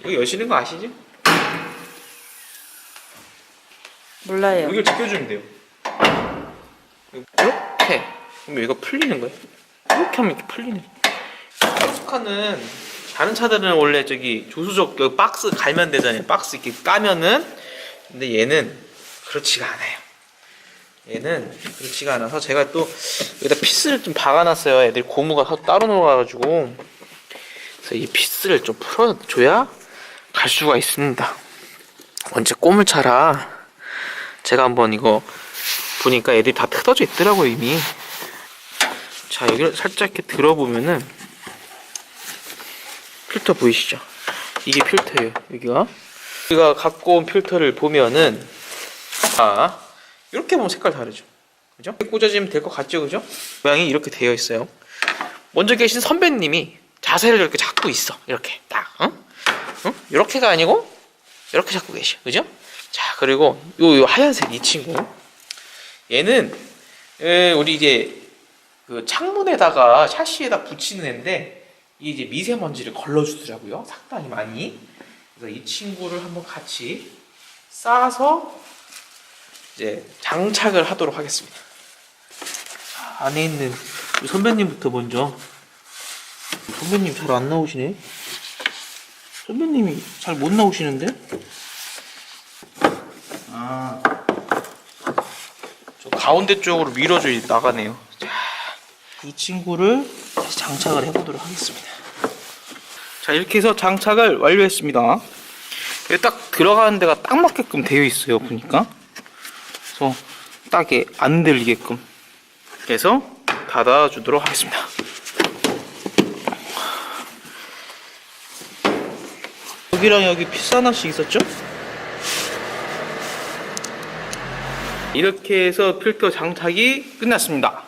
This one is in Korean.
여기 여시는 거 아시죠? 몰라요. 여기를 지켜주면 돼요. 이렇게. 그럼 여기가 풀리는 거예요. 이렇게 하면 이렇게 풀리는 거예요. 익숙한은 다른 차들은 원래 저기 조수석 여기 박스 갈면 되잖아요. 박스 이렇게 까면은. 근데 얘는 그렇지가 않아요. 얘는 그렇지가 않아서 제가 또 여기다 피스를 좀 박아놨어요. 애들이 고무가 따로 놀아가지고. 그래서 이 피스를 좀 풀어줘야 갈 수가 있습니다. 언제 꼬물차라 제가 한번 이거 보니까 애들이 다 뜯어져 있더라고요 이미. 자, 여기를 살짝 이렇게 들어보면은 필터 보이시죠? 이게 필터예요. 여기가 우리가 갖고 온 필터를 보면은 자, 이렇게 보면 색깔 다르죠? 그죠? 꽂아지면 될 것 같죠? 그죠? 모양이 이렇게 되어 있어요. 먼저 계신 선배님이 자세를 이렇게 잡고 있어. 이렇게 딱, 응? 이렇게가 아니고 이렇게 잡고 계셔. 그죠? 자, 그리고 요 하얀색 이 친구, 얘는 우리 이제 그 창문에다가 샤시에다 붙이는 애인데 이게 이제 미세먼지를 걸러주더라고요. 상당히 많이. 그래서 이 친구를 한번 같이 싸서 이제 장착을 하도록 하겠습니다. 안에 있는 우리 선배님부터 먼저. 선배님 잘 안 나오시네. 선배님이 잘 못 나오시는데? 아, 저 가운데 쪽으로 밀어줘 나가네요. 자, 이 친구를 다시 장착을 해보도록 하겠습니다. 자, 이렇게 해서 장착을 완료했습니다. 여기 딱 들어가는 데가 딱 맞게끔 되어 있어요. 보니까. 그래서 딱에 안 들리게끔 해서 닫아주도록 하겠습니다. 여기랑 여기 피스 하나씩 있었죠? 이렇게 해서 필터 장착이 끝났습니다.